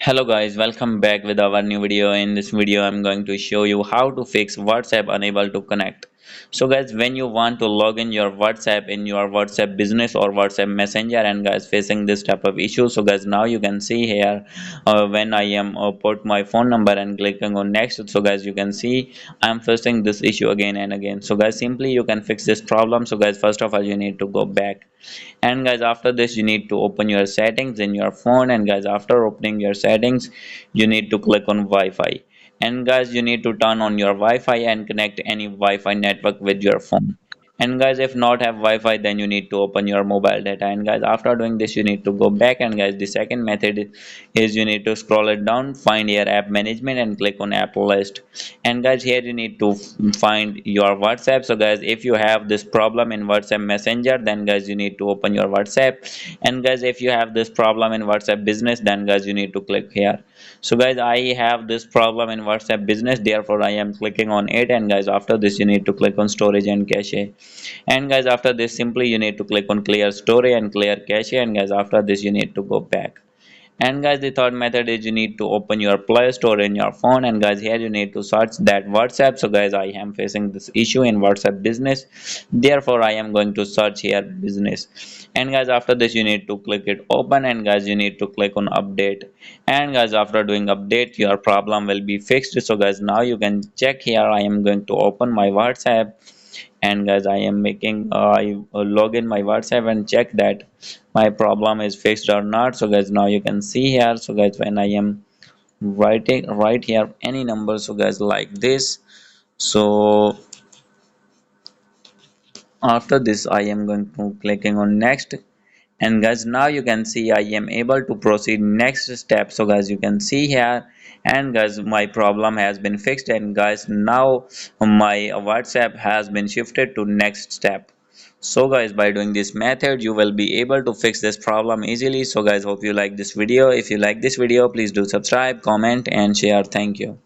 Hello guys, welcome back with our new video. In this video I'm going to show you how to fix WhatsApp unable to connect. So guys, when you want to log in your WhatsApp in your WhatsApp business or WhatsApp Messenger and guys facing this type of issue, so guys now you can see here when I am put my phone number and clicking on next, so guys you can see I'm facing this issue again and again. So guys, simply you can fix this problem. So guys, first of all you need to go back, and guys after this you need to open your settings in your phone, and guys after opening your settings you need to click on Wi-Fi, and guys you need to turn on your Wi-Fi and connect any Wi-Fi network with your phone. And guys if not have Wi-Fi, then you need to open your mobile data, and guys after doing this you need to go back, and guys the second method is you need to scroll it down, find your app management and click on app list, and guys here you need to find your WhatsApp. So guys if you have this problem in WhatsApp Messenger, then guys you need to open your WhatsApp, and guys if you have this problem in WhatsApp business, then guys you need to click here. So guys I have this problem in WhatsApp business, therefore I am clicking on it, and guys after this you need to click on storage and cache, and guys after this simply you need to click on clear story and clear cache, and guys after this you need to go back. And guys the third method is you need to open your Play Store in your phone, and guys here you need to search that WhatsApp. So guys I am facing this issue in WhatsApp business, therefore I am going to search here business, and guys after this you need to click it open, and guys you need to click on update, and guys after doing update your problem will be fixed. So guys now you can check here, I am going to open my WhatsApp, and guys I am making I log in my WhatsApp and check that my problem is fixed or not. So guys now you can see here, so guys when I am writing right here any number, so guys like this, so after this I am going to clicking on next, and guys now you can see I am able to proceed next step. So guys you can see here, and guys my problem has been fixed, and guys now my WhatsApp has been shifted to next step. So guys by doing this method you will be able to fix this problem easily. So guys hope you like this video. If you like this video, please do subscribe, comment and share. Thank you.